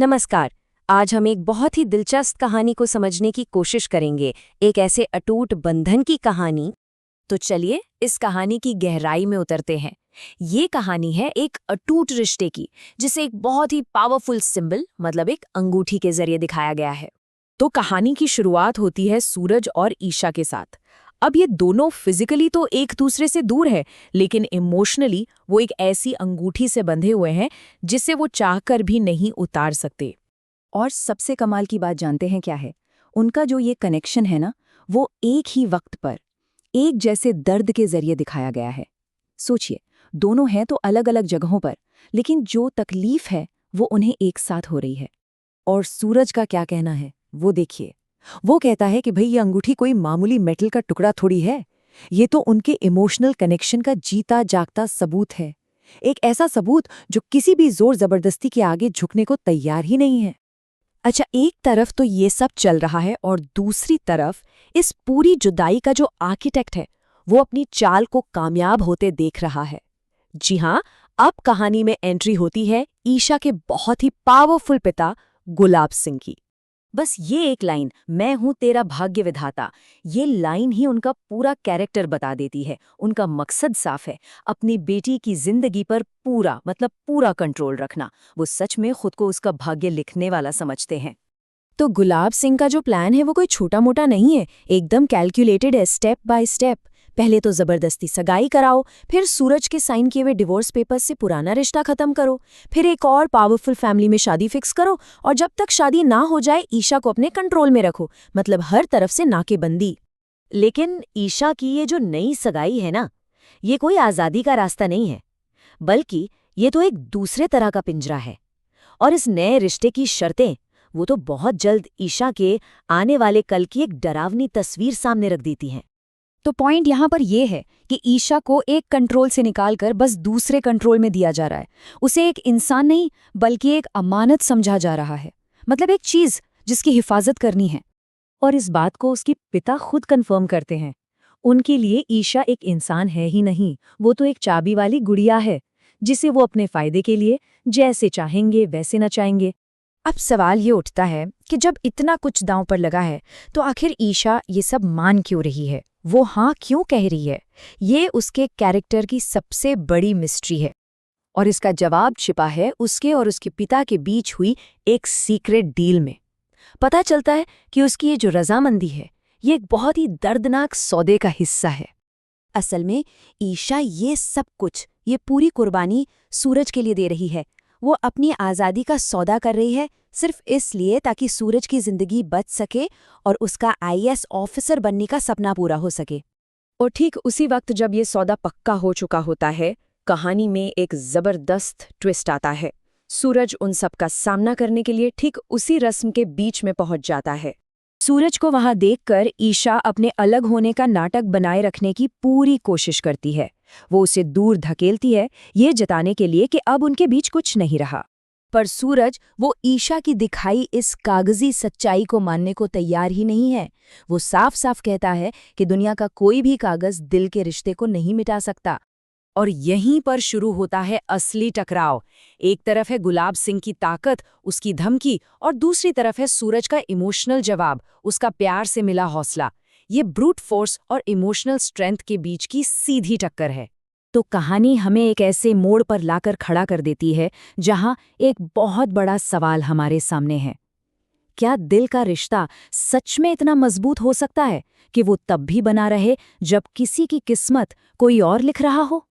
नमस्कार। आज हम एक बहुत ही दिलचस्प कहानी को समझने की कोशिश करेंगे, एक ऐसे अटूट बंधन की कहानी। तो चलिए इस कहानी की गहराई में उतरते हैं। ये कहानी है एक अटूट रिश्ते की, जिसे एक बहुत ही पावरफुल सिंबल मतलब एक अंगूठी के जरिए दिखाया गया है। तो कहानी की शुरुआत होती है सूरज और ईशा के साथ। अब ये दोनों फिजिकली तो एक दूसरे से दूर है, लेकिन इमोशनली वो एक ऐसी अंगूठी से बंधे हुए हैं जिसे वो चाहकर भी नहीं उतार सकते। और सबसे कमाल की बात जानते हैं क्या है? उनका जो ये कनेक्शन है ना, वो एक ही वक्त पर एक जैसे दर्द के जरिए दिखाया गया है। सोचिए, दोनों हैं तो अलग अलग जगहों पर, लेकिन जो तकलीफ है वो उन्हें एक साथ हो रही है। और सूरज का क्या कहना है वो देखिए। वो कहता है कि भाई ये अंगूठी कोई मामूली मेटल का टुकड़ा थोड़ी है, ये तो उनके इमोशनल कनेक्शन का जीता जागता सबूत है। एक ऐसा सबूत जो किसी भी जोर जबरदस्ती के आगे झुकने को तैयार ही नहीं है। अच्छा, एक तरफ तो ये सब चल रहा है और दूसरी तरफ इस पूरी जुदाई का जो आर्किटेक्ट है वो अपनी चाल को कामयाब होते देख रहा है। जी हाँ, अब कहानी में एंट्री होती है ईशा के बहुत ही पावरफुल पिता गुलाब सिंह की। बस ये एक लाइन, मैं हूं तेरा भाग्य विधाता, ये लाइन ही उनका पूरा कैरेक्टर बता देती है। उनका मकसद साफ है, अपनी बेटी की जिंदगी पर पूरा मतलब पूरा कंट्रोल रखना। वो सच में खुद को उसका भाग्य लिखने वाला समझते हैं। तो गुलाब सिंह का जो प्लान है वो कोई छोटा मोटा नहीं है, एकदम कैलकुलेटेड है, स्टेप बाय स्टेप। पहले तो जबरदस्ती सगाई कराओ, फिर सूरज के साइन किए हुए डिवोर्स पेपर्स से पुराना रिश्ता खत्म करो, फिर एक और पावरफुल फैमिली में शादी फिक्स करो, और जब तक शादी ना हो जाए ईशा को अपने कंट्रोल में रखो, मतलब हर तरफ से नाकेबंदी। लेकिन ईशा की ये जो नई सगाई है ना, ये कोई आज़ादी का रास्ता नहीं है, बल्कि ये तो एक दूसरे तरह का पिंजरा है। और इस नए रिश्ते की शर्तें वो तो बहुत जल्द ईशा के आने वाले कल की एक डरावनी तस्वीर सामने रख देती हैं। तो पॉइंट यहाँ पर यह है कि ईशा को एक कंट्रोल से निकालकर बस दूसरे कंट्रोल में दिया जा रहा है। उसे एक इंसान नहीं बल्कि एक अमानत समझा जा रहा है, मतलब एक चीज जिसकी हिफाजत करनी है। और इस बात को उसके पिता खुद कंफर्म करते हैं। उनके लिए ईशा एक इंसान है ही नहीं, वो तो एक चाबी वाली गुड़िया है, जिसे वो अपने फायदे के लिए जैसे चाहेंगे वैसे नचाएंगे। अब सवाल ये उठता है कि जब इतना कुछ दांव पर लगा है, तो आखिर ईशा ये सब मान क्यों रही है, वो हाँ क्यों कह रही है? ये उसके कैरेक्टर की सबसे बड़ी मिस्ट्री है। और इसका जवाब छिपा है उसके और उसके पिता के बीच हुई एक सीक्रेट डील में। पता चलता है कि उसकी ये जो रजामंदी है, ये एक बहुत ही दर्दनाक सौदे का हिस्सा है। असल में ईशा ये सब कुछ, ये पूरी कुर्बानी सूरज के लिए दे रही है। वो अपनी आज़ादी का सौदा कर रही है सिर्फ इसलिए ताकि सूरज की जिंदगी बच सके और उसका आईएएस ऑफिसर बनने का सपना पूरा हो सके। और ठीक उसी वक्त जब ये सौदा पक्का हो चुका होता है, कहानी में एक जबरदस्त ट्विस्ट आता है। सूरज उन सब का सामना करने के लिए ठीक उसी रस्म के बीच में पहुंच जाता है। सूरज को वहां देखकर ईशा अपने अलग होने का नाटक बनाए रखने की पूरी कोशिश करती है। वो उसे दूर धकेलती है, ये जताने के लिए कि अब उनके बीच कुछ नहीं रहा। पर सूरज वो ईशा की दिखाई इस कागजी सच्चाई को मानने को तैयार ही नहीं है। वो साफ साफ कहता है कि दुनिया का कोई भी कागज दिल के रिश्ते को नहीं मिटा सकता। और यहीं पर शुरू होता है असली टकराव। एक तरफ है गुलाब सिंह की ताकत, उसकी धमकी, और दूसरी तरफ है सूरज का इमोशनल जवाब, उसका प्यार से मिला हौसला। ये ब्रूट फोर्स और इमोशनल स्ट्रेंथ के बीच की सीधी टक्कर है। तो कहानी हमें एक ऐसे मोड़ पर लाकर खड़ा कर देती है जहां एक बहुत बड़ा सवाल हमारे सामने है। क्या दिल का रिश्ता सच में इतना मजबूत हो सकता है कि वो तब भी बना रहे जब किसी की किस्मत कोई और लिख रहा हो?